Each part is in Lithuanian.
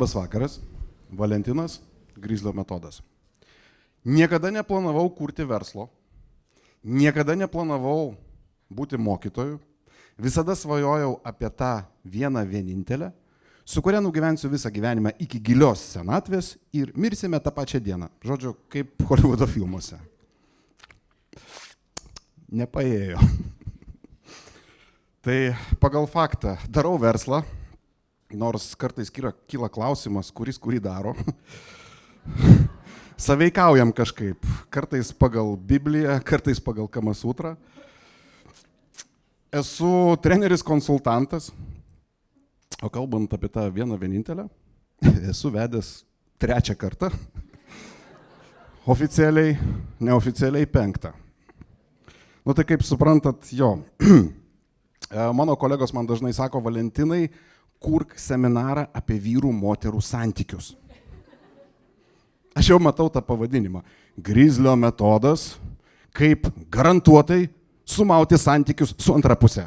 Labas vakaras, Valentinas, Grizlio metodas. Niekada neplanavau kurti verslo, niekada neplanavau būti mokytoju, visada svajojau apie tą vieną vienintelę, su kuria nugyvensiu visą gyvenimą iki gilios senatvės ir mirsime tą pačią dieną. Žodžiu, kaip Hollywoodo filmuose. Nepaėjo. Tai pagal faktą darau verslą, nors kartais kyla klausimas, kuris kurį daro. Saveikaujam kažkaip, kartais pagal Bibliją, kartais pagal Kamasutrą. Esu treneris konsultantas, o kalbant apie tą vieną vienintelę, esu vedęs 3 kartą, oficialiai, neoficialiai 5. Nu tai kaip suprantat, jo, mano kolegos man dažnai sako, Valentinai, kurk seminarą apie vyrų moterų santykius. Aš jau matau tą pavadinimą. Grizlio metodas, kaip garantuotai sumauti santykius su antra pusė.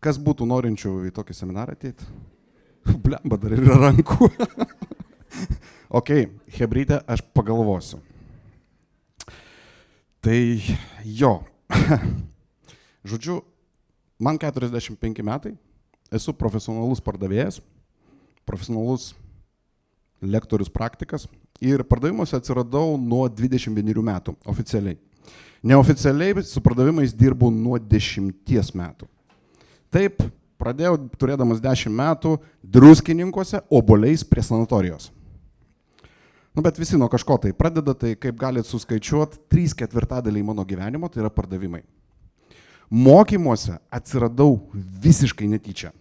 Kas būtų norinčių į tokį seminarą ateiti? Blemba, dar yra rankų. Ok, hebrytė, aš pagalvosiu. Tai jo. Žodžiu, man 45 metai, esu profesionalus pardavėjas, profesionalus lektorius praktikas ir pardavimuose atsiradau nuo 21 metų oficialiai. Neoficialiai su pardavimais dirbu nuo 10 metų. Taip, pradėjau turėdamas 10 metų Druskininkuose obuoliais prie sanatorijos. Nu, bet visi nuo kažko tai pradeda, tai kaip galit suskaičiuoti, 3/4 mano gyvenimo tai yra pardavimai. Mokymuose atsiradau visiškai netyčia.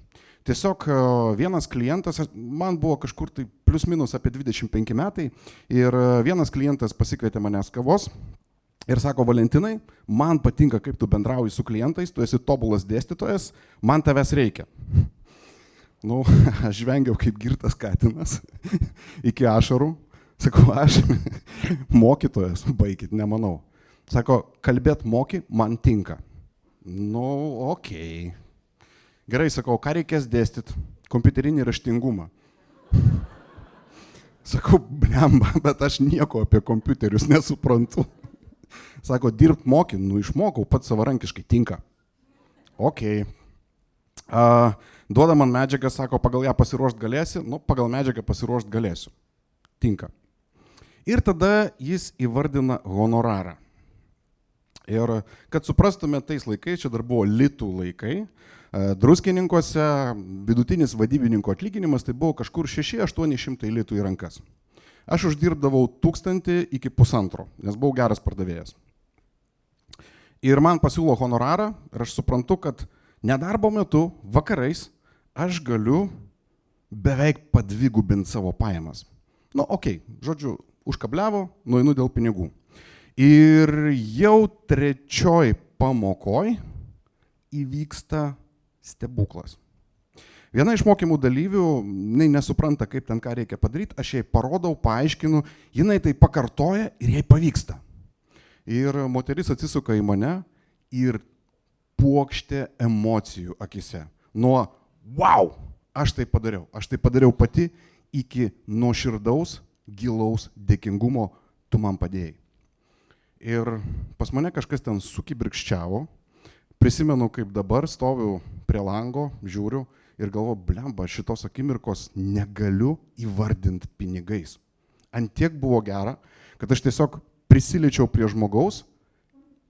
Tiesiog vienas klientas, man buvo kažkur tai plius minus apie 25 metai ir vienas klientas pasikvietė manęs kavos ir sako, Valentinai, man patinka, kaip tu bendrauji su klientais, tu esi tobulas dėstytojas, man tavęs reikia. Nu, aš žvengiau kaip girtas katinas iki ašarų. Sakau, aš mokytojas, baikit, nemanau. Sako, kalbėt moki, man tinka. Nu, okei. Gerai, sakau, ką reikės dėstyti? Kompiuterinį raštingumą. Sakau, blemba, bet aš nieko apie kompiuterius nesuprantu. Sako, dirbt moki, nu išmokau, pats savarankiškai tinka. Okei. Duoda man medžiagą, sako, pagal ją pasiruošt galėsi, nu, pagal medžiagą pasiruošt galėsiu. Tinka. Ir tada jis įvardina honorarą. Ir kad suprastume tais laikais, čia dar buvo litų laikai, Druskininkuose vidutinis vadybininko atlyginimas tai buvo kažkur 600-800 litų į rankas. Aš uždirbdavau 1000 iki 1,5, nes buvau geras pardavėjas. Ir man pasiūlo honorarą ir aš suprantu, kad nedarbo metu vakarais aš galiu beveik padvigubinti savo pajamas. Nu, okei, žodžiu, užkabliavo, nueinu dėl pinigų. Ir jau 3 pamokoj įvyksta stebuklas. Viena iš mokymų dalyvių, jinai nesupranta, kaip ten ką reikia padaryti, aš jai parodau, paaiškinu, jinai tai pakartoja ir jai pavyksta. Ir moteris atsisuka į mane ir puokštė emocijų akise. Nuo wow, aš tai padariau pati, iki nuoširdaus, gilaus dėkingumo, tu man padėjai. Ir pas mane kažkas ten sukibirkščiavo, prisimenu, kaip dabar stoviu prie lango, žiūriu ir galvoju, blemba, šitos akimirkos negaliu įvardinti pinigais. Ant tiek buvo gera, kad aš tiesiog prisiliečiau prie žmogaus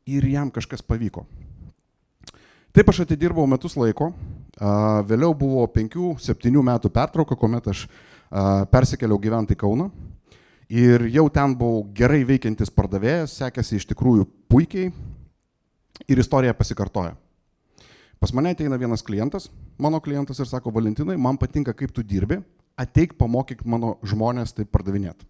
ir jam kažkas pavyko. Taip aš atidirbau metus laiko, vėliau buvo 5-7 metų pertrauka, kuomet aš persikėliau gyventi į Kauną. Ir jau ten buvau gerai veikiantis pardavėjas, sekėsi iš tikrųjų puikiai ir istorija pasikartoja. Pas mane ateina vienas klientas, mano klientas ir sako, Valentinai, man patinka, kaip tu dirbi, ateik pamokyk mano žmonės taip pardavinėti.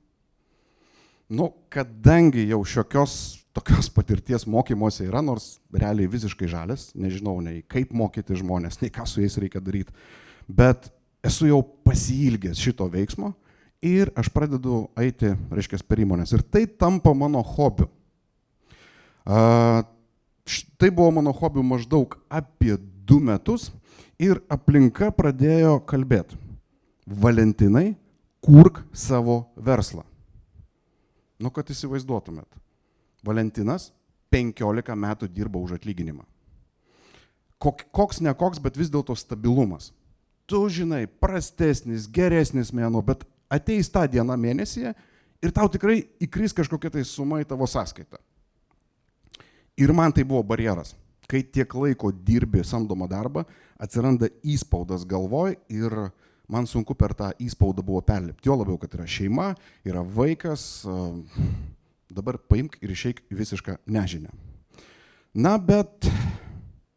Nu, kadangi jau šiokios tokios patirties mokymuose yra, nors realiai visiškai žalias, nežinau nei kaip mokyti žmonės, nei ką su jais reikia daryti, bet esu jau pasiilgęs šito veiksmo, ir aš pradedu eiti, reiškia, per įmonės. Ir tai tampa mano hobiu. Tai buvo mano hobiu maždaug apie 2 metus ir aplinka pradėjo kalbėti. Valentinai, kurk savo verslą. Nu, kad įsivaizduotumėt. Valentinas 15 metų dirba už atlyginimą. Koks ne koks, bet vis dėlto stabilumas. Tu žinai, prastesnis, geresnis mėnuo, bet ateis tą dieną mėnesyje ir tau tikrai įkris kažkokia tai suma į tavo sąskaitą. Ir man tai buvo barjeras. Kai tiek laiko dirbi samdomą darbą, atsiranda įspaudas galvoj ir man sunku per tą įspaudą buvo perlipti. Jo labiau, kad yra šeima, yra vaikas, dabar paimk ir išeik visišką nežinią. Na, bet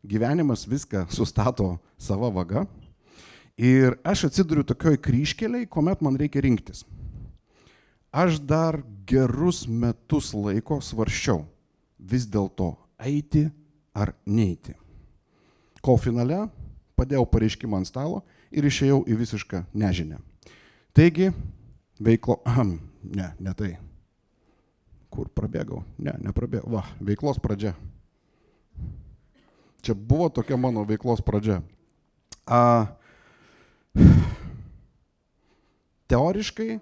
gyvenimas viską sustato sava vaga ir aš atsiduriu tokioj kryžkeliai, kuomet man reikia rinktis. Aš dar gerus metus laiko svarsčiau vis dėlto eiti ar neiti. Kol finale padėjau pareiškimą ant stalo ir išėjau į visišką nežinią. Taigi, ne tai. Kur prabėgau? Neprabėgau. Va, veiklos pradžia. Čia buvo tokia mano veiklos pradžia. Teoriškai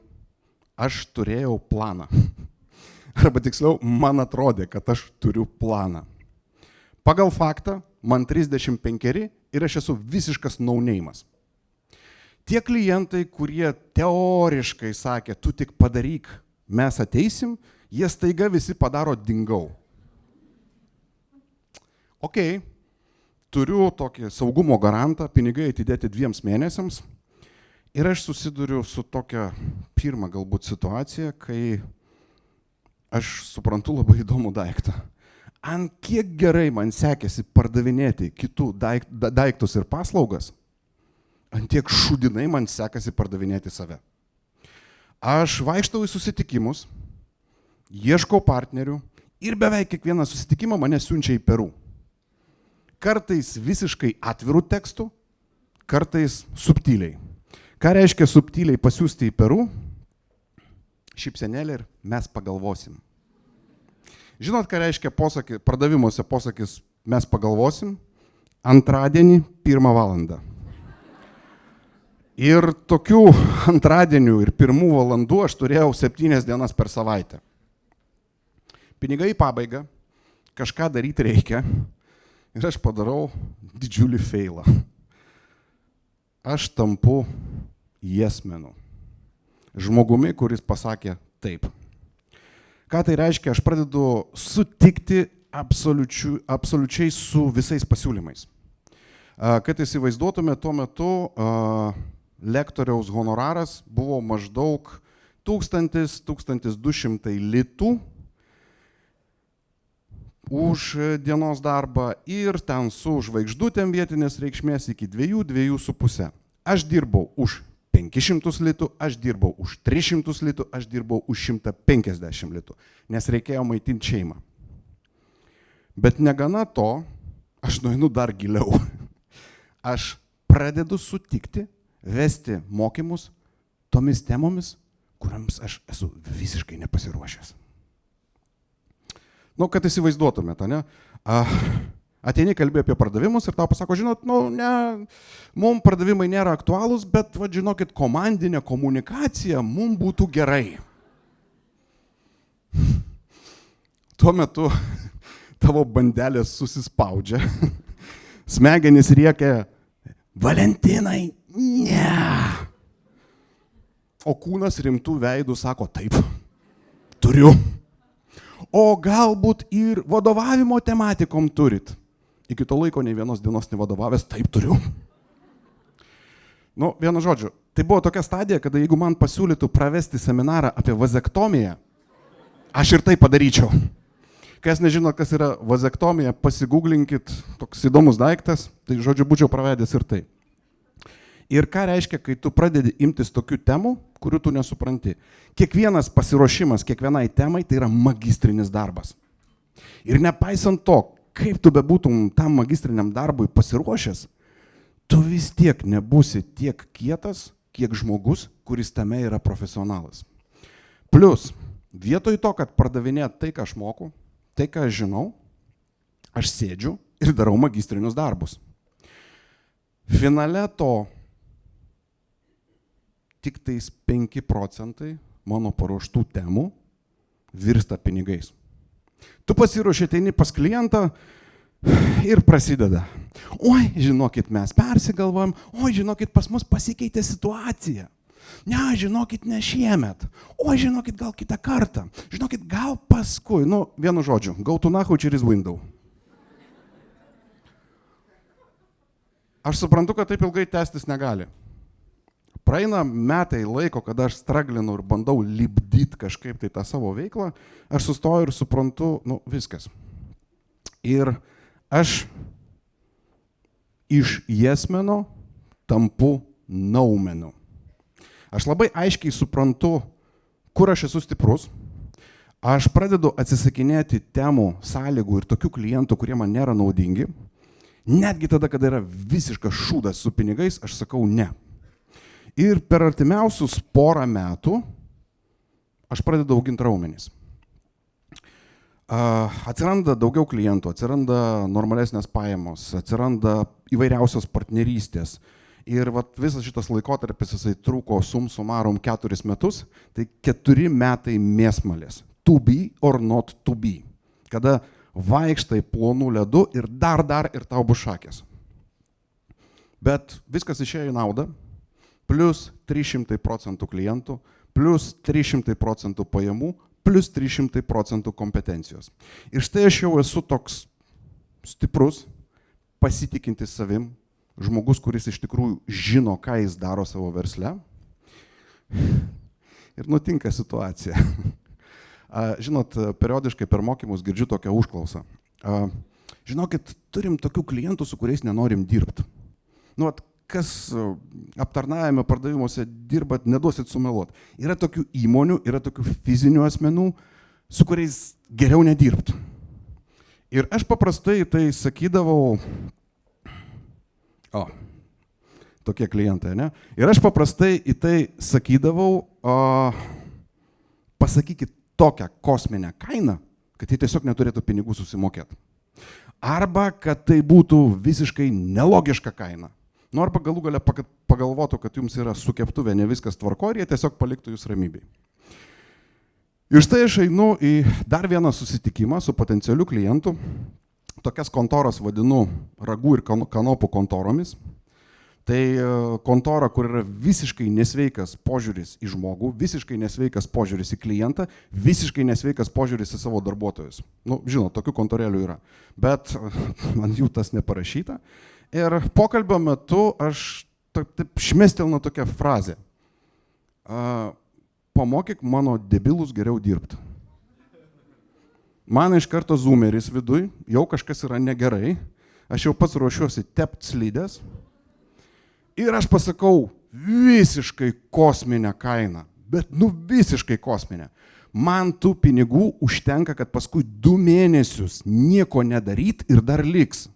aš turėjau planą. Arba tiksliau, man atrodė, kad aš turiu planą. Pagal faktą, man 35 ir aš esu visiškas nauneimas. Tie klientai, kurie teoriškai sakė, tu tik padaryk, mes ateisim, jie staiga visi padaro dingau. Ok, turiu tokį saugumo garantą, pinigai atidėti 2 mėnesiams ir aš susiduriu su tokia pirma galbūt situacija, kai aš suprantu labai įdomų daiktą. Ant kiek gerai man sekėsi pardavinėti kitų daiktus ir paslaugas, ant tiek šūdinai man sekasi pardavinėti save. Aš vaikštau į susitikimus, ieškau partnerių ir beveik kiekvieną susitikimą mane siunčia į Peru. Kartais visiškai atvirų tekstų, kartais subtiliai. Ką reiškia subtiliai pasiųsti į Peru? Šypsenėlė ir mes pagalvosim. Žinot, ką reiškia pardavimuose posakis mes pagalvosim? Antradienį 1 valandą. Ir tokių antradienių ir 1 valandų aš turėjau 7 dienas per savaitę. Pinigai į pabaigą, kažką daryti reikia ir aš padarau didžiulį feilą. Aš tampu jesmenu. Žmogumi, kuris pasakė taip. Ką tai reiškia? Aš pradedu sutikti absoliučiai su visais pasiūlymais. Kad įsivaizduotume, tuo metu lektoriaus honoraras buvo maždaug 1000–1200 litų už dienos darbą ir ten su žvaigždutėm vietinės reikšmės iki 2–2,5. Aš dirbau už 500 litų, aš dirbau už 300 litų, aš dirbau už 150 litų, nes reikėjo maitinti šeimą. Bet negana to, aš nueinu dar giliau. Aš pradedu sutikti, vesti mokymus tomis temomis, kuriams aš esu visiškai nepasiruošęs. Nu, kad įsivaizduotumėte, ne? Ateini kalbė apie pardavimus ir tau pasako, žinot, mums pardavimai nėra aktualūs, bet, žinokit, komandinė komunikacija mums būtų gerai. Tuo metu tavo bandelės susispaudžia, smegenys rėkia, Valentinai, ne. O kūnas rimtų veidų sako, taip, turiu. O galbūt ir vadovavimo tematikom turit. Iki to laiko nei vienos dienos nevadovavęs, taip turiu. Nu, vienu žodžiu, tai buvo tokia stadija, kada jeigu man pasiūlytų pravesti seminarą apie vazektomiją, aš ir tai padaryčiau. Kas nežino, kas yra vazektomija, pasigūglinkit, toks įdomus daiktas, tai žodžiu, būčiau pravedęs ir tai. Ir ką reiškia, kai tu pradedi imtis tokių temų, kurių tu nesupranti. Kiekvienas pasiruošimas kiekvienai temai tai yra magistrinis darbas. Ir nepaisant to, kaip tu bebūtum tam magistriniam darbui pasiruošęs, tu vis tiek nebūsi tiek kietas, kiek žmogus, kuris tame yra profesionalas. Plius, vietoj to, kad pardavinėt tai, ką aš moku, tai, ką aš žinau, aš sėdžiu ir darau magistrinius darbus. Finale to tik tais 5% mano paruoštų temų virsta pinigais. Tu pasiruoši, ateini pas klientą ir prasideda. Oi, žinokit, mes persigalvojam, oi, žinokit, pas mus pasikeitė situacija. Ne, žinokit, ne šiemet. Oi, žinokit, gal kitą kartą. Žinokit, gal paskui. Vienu žodžiu, go to now, here is window. Aš suprantu, kad taip ilgai tęstis negali. Praeina metai laiko, kada aš straglinu ir bandau lipdyti kažkaip tai tą savo veiklą, aš sustoju ir suprantu, viskas. Ir aš iš jesmeno tampu naumenu. Aš labai aiškiai suprantu, kur aš esu stiprus. Aš pradedu atsisakinėti temų, sąlygų ir tokių klientų, kurie man nėra naudingi. Netgi tada, kada yra visiškas šūdas su pinigais, aš sakau ne. Ir per artimiausius porą metų aš pradedu auginti raumenis. Atsiranda daugiau klientų, atsiranda normalesnės pajamos, atsiranda įvairiausios partnerystės. Ir visas šitas laikotarpis jisai truko sum sumarum 4 metus, tai 4 metai mėsmalės. To be or not to be. Kada vaikštai plonų ledų ir dar ir tau bus šakės. Bet viskas išėjo į naudą, plus 300% klientų, plus 300% pajamų, plus 300% kompetencijos. Ir štai aš jau esu toks stiprus, pasitikintis savim, žmogus, kuris iš tikrųjų žino, ką jis daro savo versle. Ir nutinka situacija. Žinot, periodiškai per mokymus girdžiu tokią užklausą. Žinokit, turim tokių klientų, su kuriais nenorim dirbti. Kas aptarnavime, pardavimuose dirbat, neduosit sumeluot. Yra tokių įmonių, yra tokių fizinių asmenų, su kuriais geriau nedirbti. Ir aš paprastai tai sakydavau, tokie klientai, ne? Ir aš paprastai į tai sakydavau, pasakykit tokią kosminę kainą, kad jie tiesiog neturėtų pinigų susimokėti. Arba kad tai būtų visiškai nelogiška kaina. Arba galų gale pagalvotų, kad jums yra su keptuvė ne viskas tvarko ir jie tiesiog paliktų jūs ramybėj. Ir štai aš einu į dar vieną susitikimą su potencialiu klientu. Tokias kontoras vadinu ragų ir kanopų kontoromis. Tai kontora, kur yra visiškai nesveikas požiūris į žmogų, visiškai nesveikas požiūris į klientą, visiškai nesveikas požiūris į savo darbuotojus. Žinot, tokių kontorėlių yra. Bet man jų tas neparašyta. Ir pokalbio metu aš taip šmestelnu tokią frazę. Pamokyk mano debilus geriau dirbti. Man iš karto zoomeris viduj, jau kažkas yra negerai. Aš jau pats ruošiuosi tept slidės. Ir aš pasakau visiškai kosminę kainą, bet visiškai kosminę. Man tų pinigų užtenka, kad paskui 2 mėnesius nieko nedaryt ir dar liks.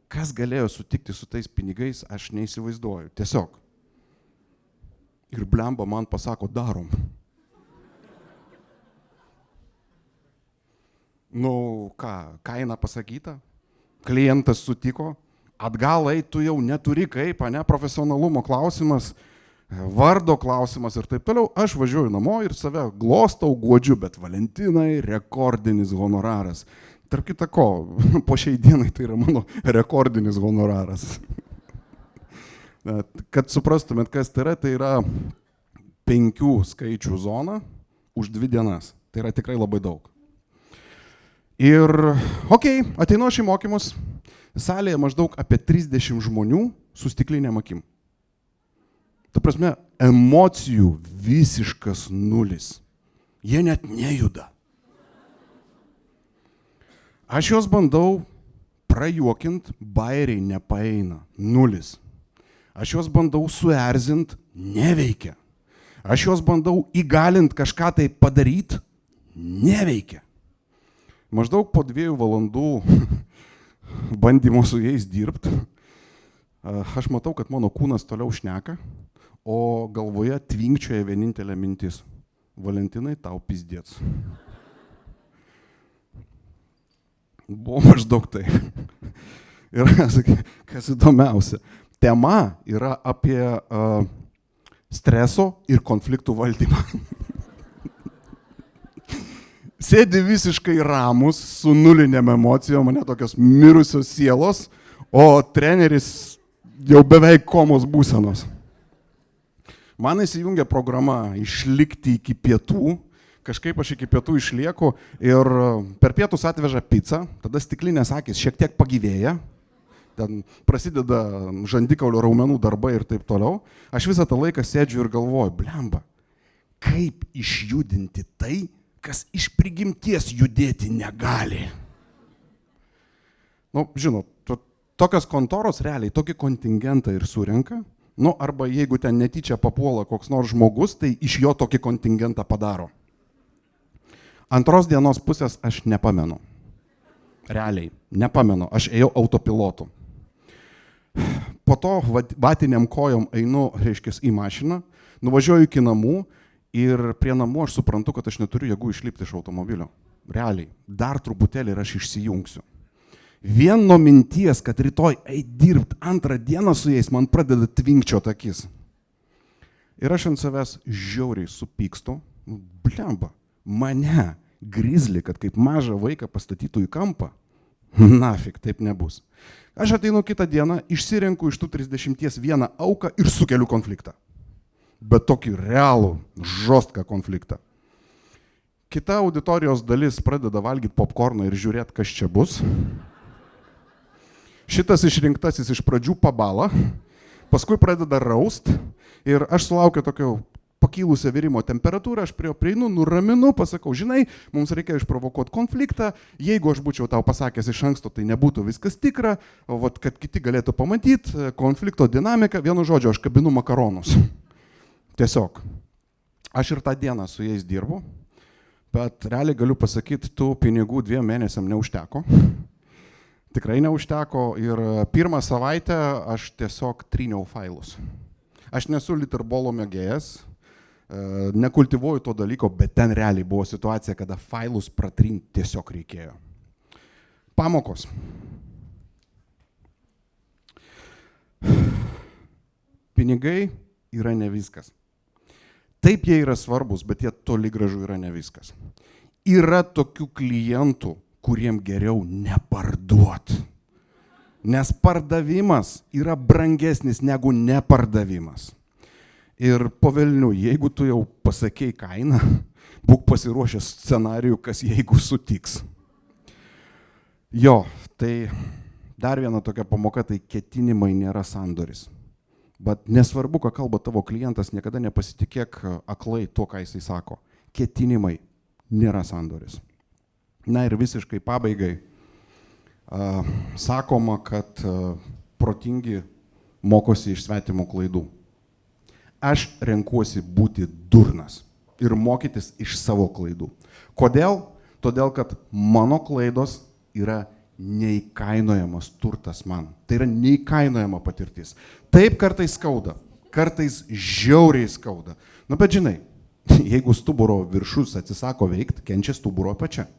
Kas galėjo sutikti su tais pinigais, aš neįsivaizduoju. Tiesiog. Ir blemba man pasako, darom. Kaina pasakyta, klientas sutiko. Atgal tu jau neturi kaip, profesionalumo klausimas, vardo klausimas ir taip toliau. Aš važiuoju namo ir save glostau, guodžiu, bet Valentinai rekordinis honoraras. Tarp kita ko, po šiai dienai tai yra mano rekordinis honoraras. Kad suprastumėt, kas tai yra 5 skaičių zona už 2 dienas. Tai yra tikrai labai daug. Ir, ateinu aš į mokymus. Salėje maždaug apie 30 žmonių su stiklinėm akim. Ta prasme, emocijų visiškas nulis. Jie net nejuda. Aš juos bandau prajuokint, bairiai nepaeina. Nulis. Aš juos bandau suerzint, neveikia. Aš juos bandau įgalint kažką tai padaryt, neveikia. Maždaug po 2 valandų bandymo su jais dirbti, aš matau, kad mano kūnas toliau šneka, o galvoje tvinkčioja vienintelė mintis. Valentinai, tau pizdėts. Buvo maždaug tai. Ir kas įdomiausia, tema yra apie streso ir konfliktų valdymą. Sėdi visiškai ramus, su nuliniam emocijom, mane tokios mirusios sielos, o treneris jau beveik komos būsenos. Man įsijungia programa išlikti iki pietų, kažkaip aš iki pietų išlieku ir per pietus atveža pizzą, tada stiklinės akys šiek tiek pagyvėja, ten prasideda žandikaulio raumenų darbai ir taip toliau. Aš visą tą laiką sėdžiu ir galvoju, blemba, kaip išjudinti tai, kas iš prigimties judėti negali. Nu, žinot, tokios kontoros realiai tokį kontingentą ir surenka, nu, arba jeigu ten netyčia papuola koks nors žmogus, tai iš jo tokį kontingentą padaro. Antros dienos pusės aš nepamenu. Realiai, nepamenu, aš ėjau autopilotu. Po to vatiniam kojom einu, reiškia, į mašiną, nuvažiuoju iki namų ir prie namų aš suprantu, kad aš neturiu jėgų išlipti iš automobilio. Realiai, dar truputėlį ir aš išsijungsiu. Vien nuo minties, kad rytoj eit dirbt antrą dieną su jais, man pradeda tvinkčiot akis. Ir aš ant savęs žiauriai supykstu, blemba, mane, grizlį, kad kaip mažą vaiką pastatytų į kampą, nafik, taip nebus. Aš ateinu kitą dieną, išsirenku iš tų 31 auką ir sukeliu konfliktą. Bet tokį realų, žostką konfliktą. Kita auditorijos dalis pradeda valgyti popkorną ir žiūrėti, kas čia bus. Šitas išrinktasis iš pradžių pabala, paskui pradeda raust ir aš sulaukiu tokio pakilusią virimo temperatūrą, aš prie jo prieinu, nuraminu, pasakau, žinai, mums reikia išprovokuoti konfliktą, jeigu aš būčiau tau pasakęs iš anksto, tai nebūtų viskas tikra, kad kiti galėtų pamatyti konflikto dinamiką, vienu žodžiu, aš kabinu makaronus. Tiesiog. Aš ir tą dieną su jais dirbu, bet realiai galiu pasakyti, tų pinigų 2 mėnesiam neužteko. Tikrai neužteko ir pirmą savaitę aš tiesiog tryniau failus. Aš nesu literbolo mėgėjas, nekultivuoju to dalyko, bet ten realiai buvo situacija, kada failus pratrinti tiesiog reikėjo. Pamokos. Pinigai yra ne viskas. Taip jie yra svarbus, bet jie toli gražu yra ne viskas. Yra tokių klientų, kuriem geriau neparduot. Nes pardavimas yra brangesnis negu nepardavimas. Ir po velnių, jeigu tu jau pasakei kainą, būk pasiruošęs scenarijų, kas jeigu sutiks. Jo, tai dar viena tokia pamoka, tai ketinimai nėra sandoris. Bet nesvarbu, ką kalba tavo klientas, niekada nepasitikėk aklai tuo, ką jisai sako. Ketinimai nėra sandoris. Na ir visiškai pabaigai sakoma, kad protingi mokosi iš svetimų klaidų. Aš renkuosi būti durnas ir mokytis iš savo klaidų. Kodėl? Todėl, kad mano klaidos yra neįkainojamas turtas man. Tai yra neįkainojama patirtis. Taip kartais skauda, kartais žiauriai skauda. Na bet žinai, jeigu stuburo viršus atsisako veikti, kenčia stuburo apačia.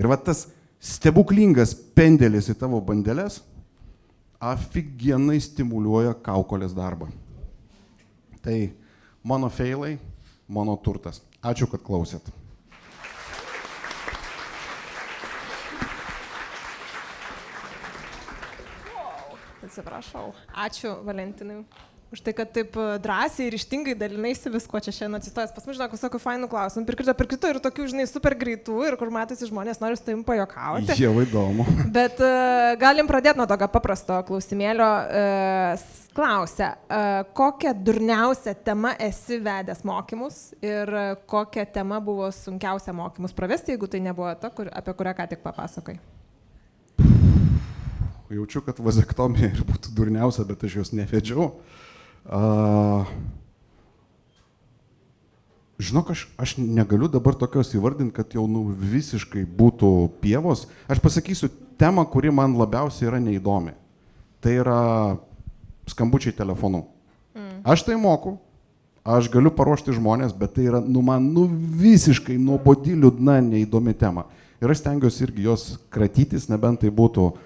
Ir va tas stebuklingas pendelis į tavo bandeles afigienai stimuliuoja kaukolės darbą. Tai mano feilai, mano turtas. Ačiū, kad klausėt. Atsiprašau. Ačiū Valentinui už tai, kad taip drąsiai ir ryžtingai dalinaisi visko čia šiandien atsistojęs. Pas mus, žinok, visokių fainų klausimų. Prikrito ir tokių, žinai, super greitų ir kur matosi žmonės nori su tavim pajokauti. Jau įdomu. Bet galim pradėti nuo tokio paprasto klausimėlio. Klausia, kokią durniausią temą esi vedęs mokymus ir kokia tema buvo sunkiausia mokymus pravesti, jeigu tai nebuvo ta, apie kurią ką tik papasakai? Jaučiu, kad vazektomija ir būtų durniausia, bet aš jos nevedžiau. Žinok, aš negaliu dabar tokios įvardinti, kad jau visiškai būtų pievos. Aš pasakysiu temą, kuri man labiausiai yra neįdomi. Tai yra skambučiai telefonu. Aš tai moku, aš galiu paruošti žmonės, bet tai yra man visiškai nuobodi, liūdna, neįdomi tema. Ir aš stengiuosi irgi jos kratytis, nebent tai būtų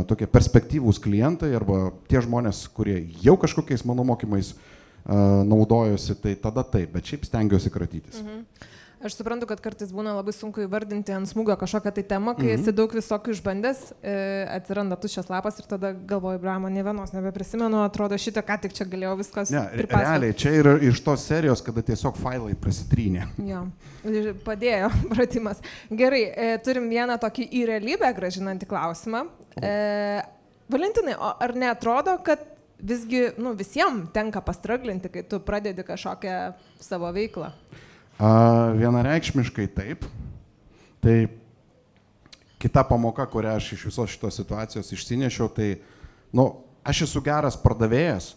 tokie perspektyvūs klientai arba tie žmonės, kurie jau kažkokiais mano mokymais naudojusi, tai tada taip, bet šiaip stengiuosi kratytis. Aš suprantu, kad kartais būna labai sunku įvardinti ant smūgio kažkokią tai temą, kai esi daug visokių išbandęs, atsiranda tuščias lapas ir tada galvoju, brama, ne vienos nebeprisimenu, atrodo šitą, ką tik čia galėjau viskas pripasakoti. Realiai, čia yra iš tos serijos, kada tiesiog failai prasitrynė. Jo, padėjo pratimas. Gerai, turim vieną tokį į realybę grąžinantį klausimą. Valentinai, ar neatrodo, kad visgi visiems tenka pastraglinti, kai tu pradedi kažkokią savo veiklą? Vienareikšmiškai taip. Tai kita pamoka, kurią aš iš visos šitos situacijos išsinešiau, tai, aš esu geras pardavėjas,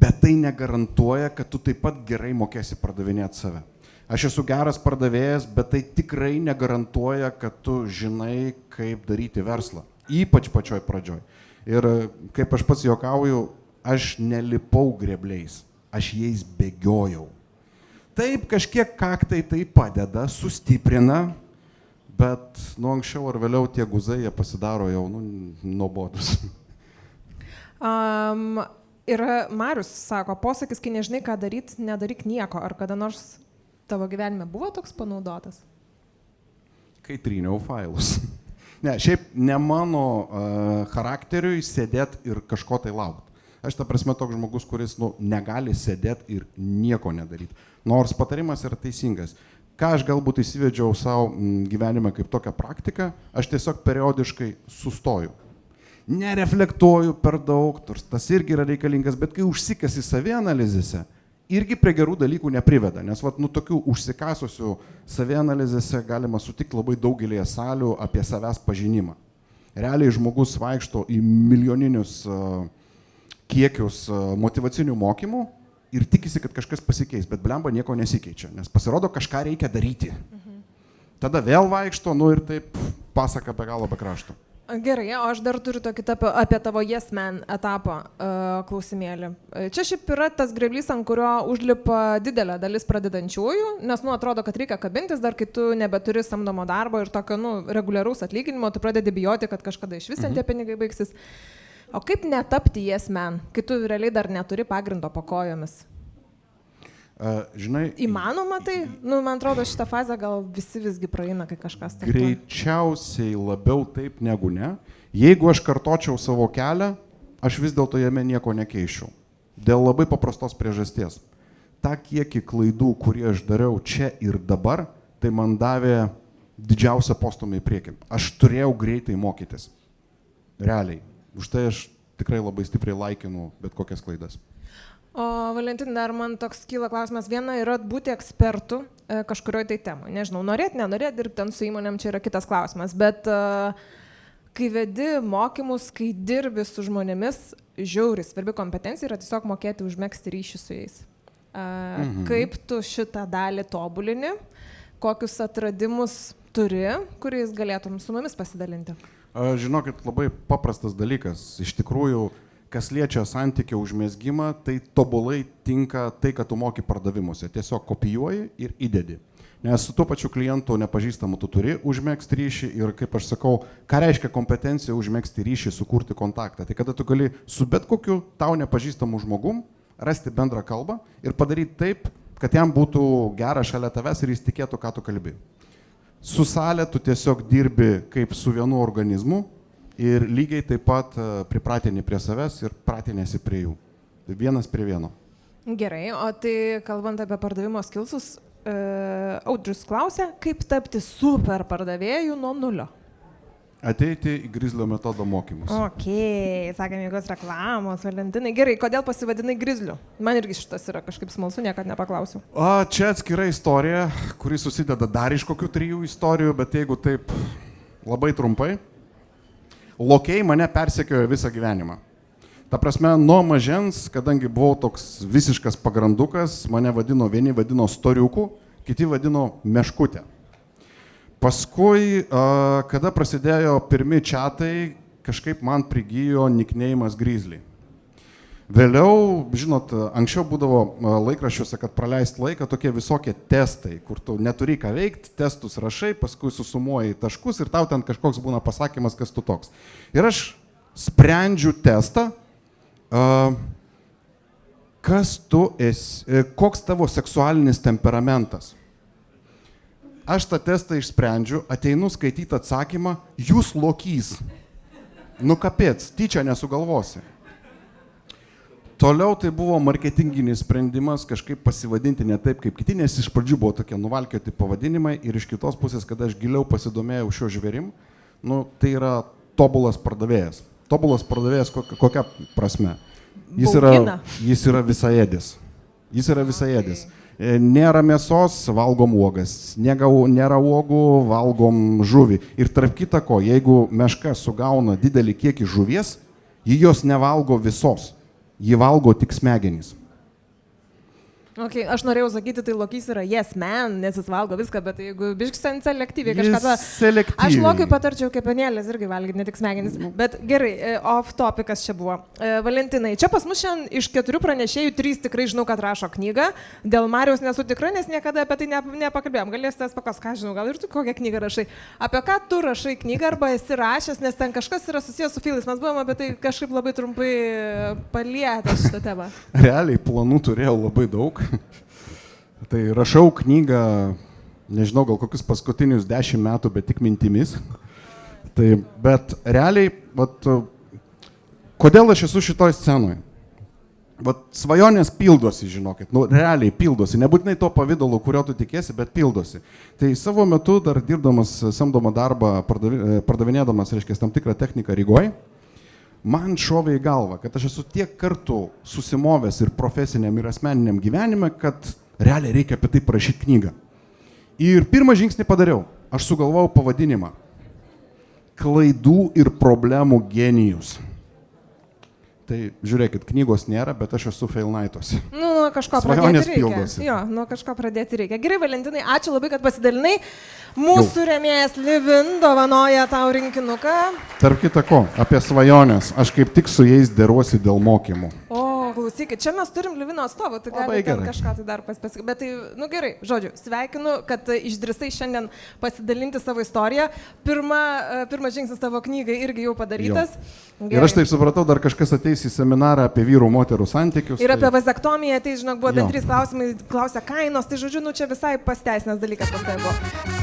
bet tai negarantuoja, kad tu taip pat gerai mokėsi pardavinėti save. Aš esu geras pardavėjas, bet tai tikrai negarantuoja, kad tu žinai, kaip daryti verslą. Ypač pačioj pradžioj. Ir kaip aš pats juokauju, aš nelipau grebliais, aš jais bėgiojau. Taip, kažkiek kaktai tai padeda, sustiprina, bet anksčiau ar vėliau tie guzai jie pasidaro jau nuobodus. Ir Marius sako, posakis, kai nežinai, ką daryti, nedaryk nieko. Ar kada nors tavo gyvenime buvo toks panaudotas? Kai tryniau failus. Ne, šiaip ne mano charakteriui sėdėti ir kažko tai laukti. Aš ta prasme toks žmogus, kuris negali sėdėti ir nieko nedaryti. Nors patarimas yra teisingas. Ką aš galbūt įsivedžiau savo gyvenime kaip tokią praktiką, aš tiesiog periodiškai sustoju. Nereflektuoju per daug, tas irgi yra reikalingas, bet kai užsikasi savianalizėse, irgi prie gerų dalykų nepriveda. Nes tokių užsikasusių savianalizėse galima sutikti labai daugelėje salių apie savęs pažinimą. Realiai žmogus vaikšto į milijoninius kiekius motyvacinių mokymų ir tikisi, kad kažkas pasikeis, bet blemba nieko nesikeičia, nes pasirodo kažką reikia daryti. Tada vėl vaikšto, ir taip pasaka be galo be krašto. Gerai, o aš dar turiu tokį apie tavo Yes Man etapą klausimėlį. Čia šiaip yra tas greblys, ant kurio užlipa didelė dalis pradedančiųjų, nes atrodo, kad reikia kabintis, dar kai tu nebeturi samdomo darbo ir tokio reguliaraus atlyginimo, tu pradedi bijoti, kad kažkada iš vis tie pinigai baigsis. O kaip netapti Yes Man, kai tu realiai dar neturi pagrindo po kojomis? Žinai, įmanoma tai? Man atrodo, šitą fazę gal visi visgi praeina, kai kažkas taip. Greičiausiai labiau taip negu ne. Jeigu aš kartočiau savo kelią, aš vis dėlto jame nieko nekeičiau. Dėl labai paprastos priežasties. Ta kiekį klaidų, kurį aš dariau čia ir dabar, tai man davė didžiausią postumį į priekį. Aš turėjau greitai mokytis. Realiai. Už tai aš tikrai labai stipriai laikinu bet kokias klaidas. O Valentin, dar man toks kyla klausimas. Viena yra būti ekspertu kažkurioje tai temoje. Nežinau, nenorėt dirbti ten su įmonėm, čia yra kitas klausimas. Bet kai vedi mokymus, kai dirbi su žmonėmis, žiauriai svarbi kompetencija yra tiesiog mokėti užmegzti ryšį su jais. Kaip tu šitą dalį tobulini? Kokius atradimus turi, kuriais galėtum su mumis pasidalinti? Žinokit, labai paprastas dalykas. Iš tikrųjų, kas liečia santykio užmezgimą, tai tobulai tinka tai, kad tu moki pardavimuose. Tiesiog kopijuoji ir įdedi. Nes su tuo pačiu klientu nepažįstamu tu turi užmegzti ryšį ir, kaip aš sakau, ką reiškia kompetencija užmegzti ryšį, sukurti kontaktą. Tai kada tu gali su bet kokiu tau nepažįstamu žmogum rasti bendrą kalbą ir padaryti taip, kad jam būtų gera šalia tavęs ir jis tikėtų, ką tu kalbi. Su salė tu tiesiog dirbi kaip su vienu organizmu ir lygiai taip pat pripratini prie savęs ir pratinėsi prie jų. Vienas prie vieno. Gerai, o tai kalbant apie pardavimo skilsus, Audrius klausia, kaip tapti super pardavėjų nuo nulio? Ateiti į Grizlio metodo mokymus. Ok, sakėm, jėgos reklamos, Valentinai. Gerai, kodėl pasivadinai Grizliu? Man irgi šitas yra kažkaip smalsu, niekad nepaklausiu. Čia atskira istorija, kuri susideda dar iš kokių 3 istorijų, bet jeigu taip labai trumpai, lokiai mane persekiojo visą gyvenimą. Ta prasme, nuo mažens, kadangi buvau toks visiškas pagrandukas, mane vieni vadino storiuku, kiti vadino meškutę. Paskui, kada prasidėjo pirmi čiatai, kažkaip man prigijo nickname'as Grizzly. Vėliau, žinot, anksčiau būdavo laikraščiuose, kad praleist laiką tokie visokie testai, kur tu neturi ką veikti, testus rašai, paskui susumuoji taškus ir tau ten kažkoks būna pasakymas, kas tu toks. Ir aš sprendžiu testą, kas tu esi, koks tavo seksualinis temperamentas. Aš tą testą išsprendžiu, ateinu skaityti atsakymą, jūs lokys. Nu kapėts, tyčia nesugalvosi. Toliau tai buvo marketinginis sprendimas kažkaip pasivadinti ne taip kaip kiti, nes iš pradžių buvo tokie nuvalkioti pavadinimai ir iš kitos pusės, kada aš giliau pasidomėjau šio žvėrim, nu, tai yra tobulas pardavėjas. Tobulas pardavėjas kokia prasme? Jis yra visaėdis. Jis yra visaėdis. Nėra mėsos, valgom uogas. Nėra uogų, valgom žuvį. Ir tarp kita ko, jeigu meška sugauna didelį kiekį žuvies, ji jos nevalgo visos. Ji valgo tik smegenys. Okay, aš norėjau sakyti, tai lokys yra yes man, nes jis valgo viską, bet jeigu biškis selektyviai kažką... Aš Lokiui patarčiau kepenėlės irgi valgyti, ne tik smegenis. Bet gerai, off topikas čia buvo. Valentinai, čia pas mus šiandien iš 4 pranešėjų 3 tikrai žinau, kad rašo knygą. Dėl Mariaus nesu tikra, nes niekada apie tai nepakalbėjom. Galėsite tas pakas, ką žinau, gal ir tu kokią knygą rašai. Apie ką tu rašai knygą arba esi rašęs, nes ten kažkas yra susijęs su filais. Mes buvom apie tai kažkaip labai trumpai palietę šitą temą. Realiai planų turėjau labai daug. Tai rašau knygą, nežinau, gal kokius paskutinius 10 metų, bet tik mintimis. Tai, bet realiai, kodėl aš esu šitoj scenoj? Svajonės pildosi, žinokit, realiai pildosi, nebūtinai to pavidalu, kurio tu tikėsi, bet pildosi. Tai savo metu dar dirbdamas samdomą darbą, pardavinėdamas, reiškia, tam tikrą techniką Rygoj, man šovė į galvą, kad aš esu tiek kartų susimovęs ir profesiniam, ir asmeniniam gyvenime, kad realiai reikia apie tai parašyti knygą. Ir pirmą žingsnį padariau. Aš sugalvojau pavadinimą. Klaidų ir problemų genijus. Tai žiūrėkit, knygos nėra, bet aš esu failnaituose. Nuo kažko pradėti reikia. Jo, nuo kažko pradėti reikia. Gerai, Valentinai, ačiū labai, kad pasidalinai. Mūsų rėmėjas Livin dovanoja tau rinkinuką. Tarp kita ko, apie svajonės. Aš kaip tik su jais deruosi dėl mokymų. O, klausykit, čia mes turim Livino atstovą, tai galite kažką tai dar pasakyti. Bet tai, gerai, žodžiu, sveikinu, kad išdrįsai šiandien pasidalinti savo istoriją. Pirmas žingsnis tavo knygai irgi jau padarytas. Ir aš taip supratau, dar kažkas ateis į seminarą apie vyrų moterų santykius. Ir apie vazektomiją, tai žinok, buvo bent 3 klausimai, klausia kainos, tai žodžiu, čia visai pasteisinęs dalykas pas tai buvo.